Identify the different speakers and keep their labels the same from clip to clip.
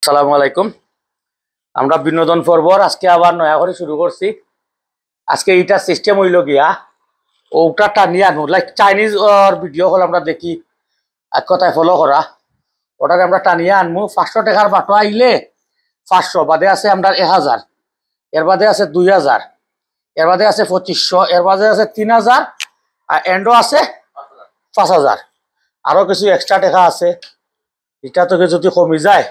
Speaker 1: আসসালামু আলাইকুম। আমরা বিনোদন পর্ব আজকে আবার নয়া করে শুরু করছি। আজকে এইটা সিস্টেম হইল গিয়া ওটা টানিয়ে আনু লাইক চাইনিজ ওর ভিডিও হল আমরা দেখি এক কথায় ফলো করা ওটাকে আমরা টানিয়ে আনমু। 500 টাকার বাটো আইলে 500 বাদে আছে আমরা 1000, এর বাদে আছে 2000, এর বাদে আছে 2500, এর বাদে আছে 3000 আর এন্ডও আছে 5000। আরো কিছু এক্সট্রা টাকা আছে, এটা তো যদি কমে যায়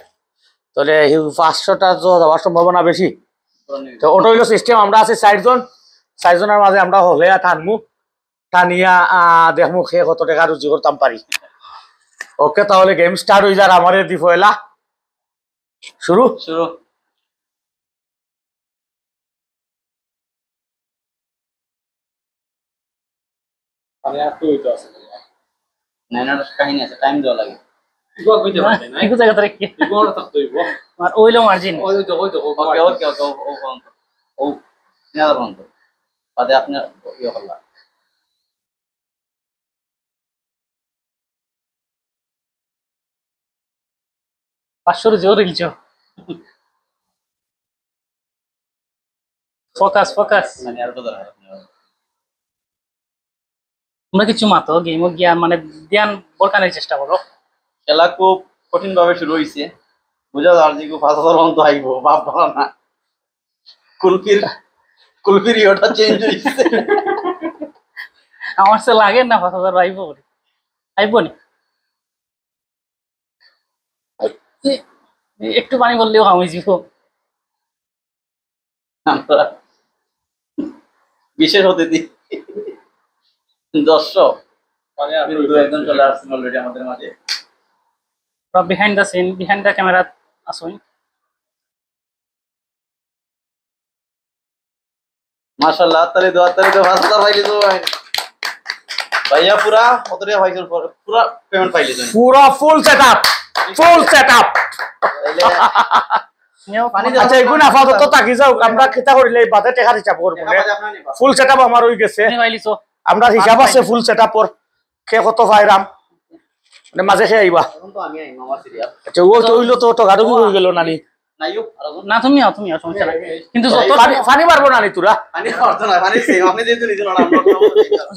Speaker 1: তাহলে 500টা তো যাওয়ার সম্ভাবনা বেশি। তো ওটা হইলো সিস্টেম। আমরা আছি 4জনের মাঝে আমরা হলে টানমু, টানিয়া দেখমু সে কত টাকা রুজি করতাম পারি। ওকে, তাহলে গেম স্টার্ট হয়ে যার। আমাদের দি পয়লা শুরু শুরু
Speaker 2: কাহিনী আছে, টাইম দেওয়া লাগে। আপনার ইয়ে করলাম
Speaker 3: 500 জোর ইলছ ফোকাস ফোকাস
Speaker 2: মানে আর কথা
Speaker 3: তোমরা কিছু মাতো গেম গিয়া মানে ধ্যান বলকানের চেষ্টা করো।
Speaker 2: খেলা খুব কঠিন ভাবে শুরু হয়েছে, বুঝা যার যে 5000 মতো আইব বাপ ভালো না। কুলফির ইয়েটা চেঞ্জ হয়েছে।
Speaker 3: আমার সে লাগে না 5000 আইব বলে আইব নি। একটু পানি বললেও আমি যাব।
Speaker 2: আমরা বিশেষ অতিথি দর্শক মানে আমি একজন চলে আসছেন অলরেডি আমাদের মাঝে।
Speaker 3: Behind the scene, behind the camera আসুন।
Speaker 2: মাশাআল্লাহ, তালি দো 5000 পাইলি তো ভাইয়া পুরা কত টাকা পাইছেন? পুরা পেমেন্ট পাইলি তো?
Speaker 1: পুরো ফুল সেটআপ, ফুল সেটআপ। আচ্ছা এগুলো আপাতত তাকি যাও, আমরা কিতা করিলে বাদে টাকা হিসাব করব। ফুল সেটআপ আমার হই গেছে, আমরা হিসাব আছে ফুল সেটআপর। কে কত পাইরাম মানে মাঝে খেয়ে আইবা।
Speaker 2: এখন তো আমি আইম আমার সিরিয়াল।
Speaker 1: আচ্ছা ও তো হইলো তো গাড়ি হয়ে গেল নানি।
Speaker 2: নাইও
Speaker 3: না তুমি আও সমস্যা নাই, কিন্তু
Speaker 1: পানি পারবো নানি তোরা।
Speaker 2: পানি পারতো না, পানি সেম আপনি যেহেতু নিজে না আমরা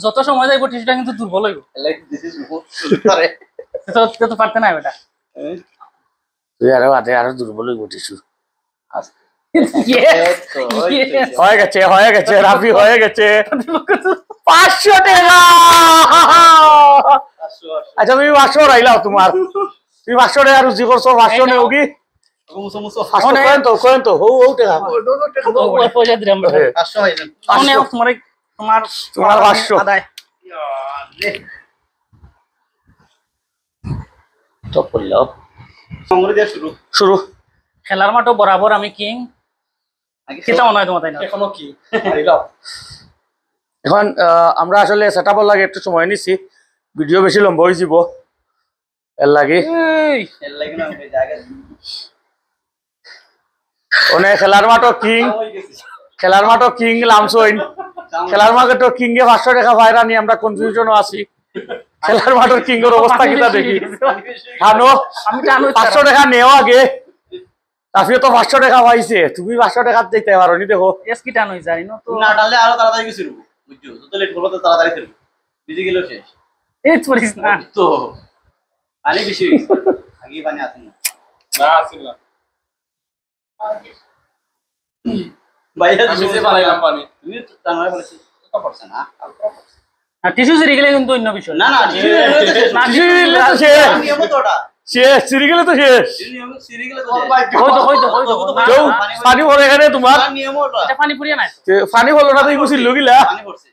Speaker 3: যত সময় যাইব টিস্যুটা কিন্তু দুর্বল হইব।
Speaker 2: লাইক দিস ইজ আরে
Speaker 3: তো পারতে না বেটা।
Speaker 1: তুই আরো দুর্বল হইব টিস্যু। হয়ে গেছে রাফি, হয়ে গেছে 500 টাকা। আচ্ছা তুমি 500 রাইলাও, তোমার তুমি 500 টাকা রুজি করছো। 500 নেও কি কোন তো হো টাকা
Speaker 3: পয়সা দিলাম বেটা।
Speaker 2: 500 আইছেন
Speaker 3: তোমার
Speaker 1: 500
Speaker 3: আদায়
Speaker 1: তো করলো।
Speaker 2: সংগ্রহ দিয়ে শুরু
Speaker 1: শুরু।
Speaker 3: খেলার মাঠও বরাবর আমি কিং। কিতা মনে হয় তোমার তাই না?
Speaker 2: এখনো কি
Speaker 1: এখন আমরা আসলে সেটআপর লাগে একটু সময় নিছি, ভিডিও বেশি লম্বা হয়ে যাব এর লাগে।
Speaker 2: এর লাগে না আমি জায়গা
Speaker 1: ওনে খেলার মাঠও কিং, খেলার মাঠও কিং লামসইন। খেলার মাঠে কিং এ 500 টাকা পায়রা নি, আমরা কনফিউশনও আছি। খেলার মাঠের কিং এর অবস্থা কিটা দেখি। জানো
Speaker 3: আমি জানো
Speaker 1: 500 টাকা নেও আগে, তাফিও তো 500 টাকা পাইছে, তুমি 500 টাকা দিতে পারো নি। দেখো
Speaker 3: এস কি টান হই জানি না তো,
Speaker 2: না ডালে আরো তাড়াতাড়ি কিছু শুরু বুঝছো, যত লেট করব তত তাড়াতাড়ি শুরু। বিজি গেল শেষ
Speaker 3: এই পরিস না
Speaker 2: তো পানি বেশি আগে পানি আসে না আসে না বাইরে নিচে বানাইলাম পানি। তুমি টানায় ফেলেছি কত পারছেন না
Speaker 3: আর টিস্যু সিরি গেলে কিন্তু অন্য বিষয়।
Speaker 2: না না
Speaker 1: না দিলে তো শেষ,
Speaker 2: নিয়ম তোটা
Speaker 1: শেষ সিরি গেলে তো শেষ।
Speaker 2: নিয়ম সিরি গেলে তো
Speaker 3: হয়তো
Speaker 1: কেউ পানি ভরে এখানে তোমার
Speaker 2: নিয়ম ওটা
Speaker 3: এটা পানি পুরিয়া নাই
Speaker 1: পানি হলো না, তুই গুছিল গিলা
Speaker 2: পানি পড়ছে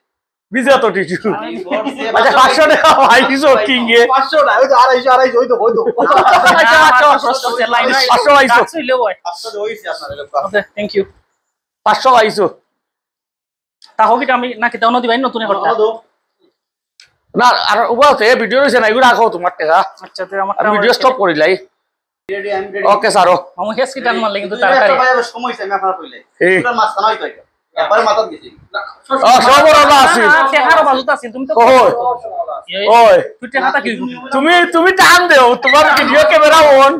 Speaker 1: বিজে তো টিস্যু।
Speaker 2: পানি পড়ছে।
Speaker 1: আচ্ছা 500 টাকা পাইছো কিং এ।
Speaker 2: 500 না ওই তো 250 হইতো
Speaker 3: লাইন
Speaker 1: 500 পাইছো,
Speaker 2: 500 হইছে আপনাদের
Speaker 3: ওকে থ্যাংক ইউ।
Speaker 1: 500 পাইছো
Speaker 3: তা হোক এটা আমি নাকি তাও নদী ভাই নতুন করতে
Speaker 1: না। আর উবাতে ভিডিও রইছে না, এগুলো রাখো তোমার টাকা।
Speaker 3: আচ্ছা তো আমার
Speaker 1: আমি ভিডিও স্টপ করিলাই।
Speaker 2: রেডি আমি রেডি
Speaker 1: ওকে সারো।
Speaker 3: আমি হেস কি টান মারলে কিন্তু তাড়াতাড়ি
Speaker 2: সময় আমি আপনারা কইলে পুরো মাছ না হইতো এটা একবারে মাথা গেছি।
Speaker 1: ও সবর না আছে
Speaker 3: চেহারা বাজুত আছে তুমি তো
Speaker 1: ওই ওই
Speaker 3: তুই চেহারা কি
Speaker 1: তুমি টান দেও, তোমার ভিডিও ক্যামেরা অন।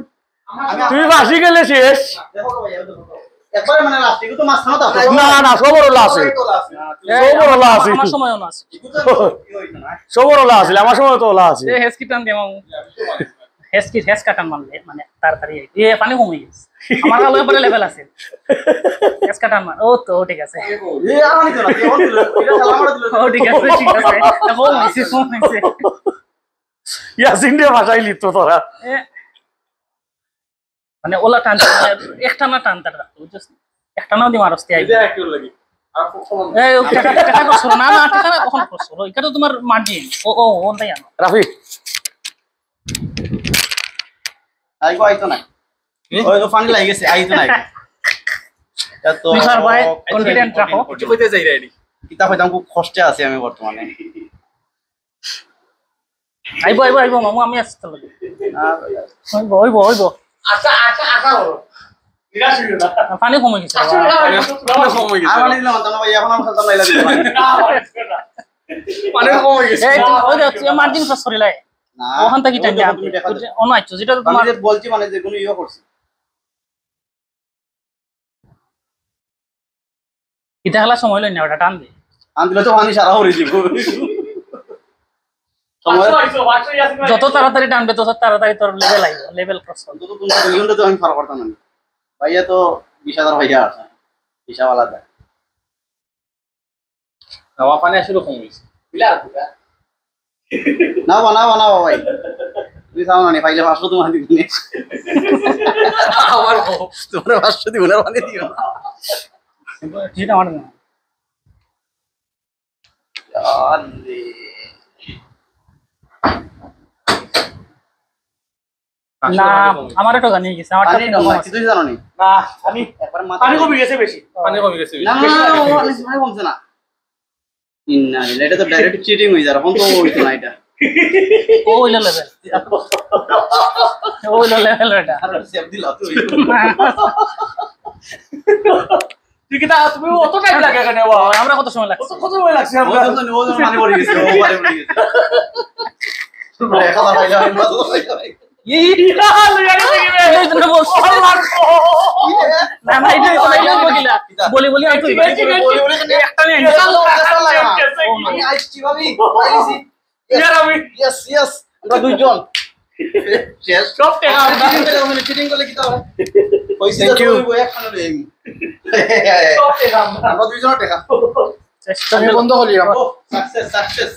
Speaker 1: তুমি ফাঁসি গেলে শেষ।
Speaker 2: দেখো তো ভাইয়া দেখো তো একবারে মানে লাস্ট এগুলো তো মাছ খানো তো
Speaker 1: না না সবরলা আছে, সবরলা আছে,
Speaker 3: আমার সময়ও না আছে
Speaker 1: সবরলা আছে, আমার সময় তো ওলা আছে।
Speaker 3: এ হেস কিটান দে মামু হেস কাটান মারলে মানে তাড়াতাড়ি এ পানি কমে গেছে আমার আলো পরে লেভেল আছে হেস কাটান মার ও তো ঠিক আছে
Speaker 2: এ আর মানে তো না কেমন দিল এটা খেলা মারা দিল
Speaker 3: ও ঠিক আছে ও হইছে
Speaker 1: ইয়াসিন দিয়ে ভাষাই লিপ্ত তোরা।
Speaker 3: এ মানে ওলা টান একটা না টানতে রাখতো বুঝছিস একটা নাও দি মারস্তি আই
Speaker 2: এটা একটু লাগি আর খুব কম
Speaker 3: এই টাকা করছো না না টাকা কখন করছো এটা তো তোমার মার্জিন ও ওনটাই আনো
Speaker 1: রাফি
Speaker 2: আইগো আইতো না ওই তো পানি লাগি গেছে আইতো না এটা তো
Speaker 3: তুই স্যার ভাই কনফিডেন্ট রাখো
Speaker 2: কিছু কইতে যাই রেডি কিতাব হইতাম খুব কষ্টে আছি আমি বর্তমানে
Speaker 3: আইবো মামু আমি আসতে লাগে হইবো
Speaker 1: আচ্ছা আচ্ছা আচ্ছা নিরাশ হইও না,
Speaker 3: পানি কমে গেছে
Speaker 1: পানি কম হয়ে
Speaker 2: আর মানে দিলাম তো ভাই এখন আমি খেলতাম লাইলা দিলাম
Speaker 1: পানি কম হয়ে গেছে।
Speaker 3: এই ওই যে মার্জিন পাস করিলাই
Speaker 2: না
Speaker 3: ওখান থেকে টাইম দেয়া অন আইছো যেটা তো তোমার
Speaker 2: আমি যে বলছি মানে যে কোনো ইয়ে করছি
Speaker 3: ইটা খেলা সময় লই না ওটা টান দে
Speaker 2: আমি দিলে তো পানি সারা হয়ে যাব সময়
Speaker 3: যত তাড়াতাড়ি টানবে তত তাড়াতাড়ি তোর লেভেল আইবো লেভেল ক্রস করবে
Speaker 2: তো তোমরা দুইজনটা তো আমি ফার করতাম না ভাইয়া তো 20,000 ভাইয়া আছে হিসাব আলাদা
Speaker 1: হাওয়া পানি আসলে কম হয়েছে বিলা দুটা
Speaker 2: না ভাই তুমি চাও না পাইলে 500 তোমার দিবি
Speaker 1: আমার
Speaker 2: তোমার 500 দিব না মানে দিও না
Speaker 3: যেটা আমার না
Speaker 2: আরে
Speaker 3: না আমার তো গানি গেছে আমার
Speaker 2: পানি কম আছে তুই জানো নি
Speaker 1: না পানি
Speaker 2: একবার মাথা
Speaker 1: পানি কমে গেছে বেশি, পানি কমে গেছে
Speaker 2: না পানি কমছে না ইন্না এটা তো ডাইরেক্ট চিটিং হই যার এখন তো হইতো না এটা
Speaker 3: ও হইলো লেভেল এটা
Speaker 2: আর সেভ দিলা তুই
Speaker 1: তুই কি তা তুমি অত টাইম লাগে কেন বাবা?
Speaker 3: আমরা কত সময় লাগছে
Speaker 1: কত সময় লাগছে
Speaker 2: ও
Speaker 1: আমরা?
Speaker 2: তো ও পানি পড়ে গেছে ও পানি পড়ে গেছে খাবার খাইলা আমি মাথা খাইলা
Speaker 3: বলি
Speaker 2: একটা নেই আমি আইছি ভাবি পাইছি ইয়েস ইয়েস আমরা দুইজন শেষ
Speaker 1: সব টাকা আমরা
Speaker 2: চিটিং করলে কি তাও পয়সা
Speaker 1: Thank you.
Speaker 2: তো একখানে নেই
Speaker 1: সব টাকা
Speaker 2: আমরা দুইজন টাকা
Speaker 3: চেষ্টা
Speaker 1: বন্ধ হলি আমরা।
Speaker 2: সাকসেস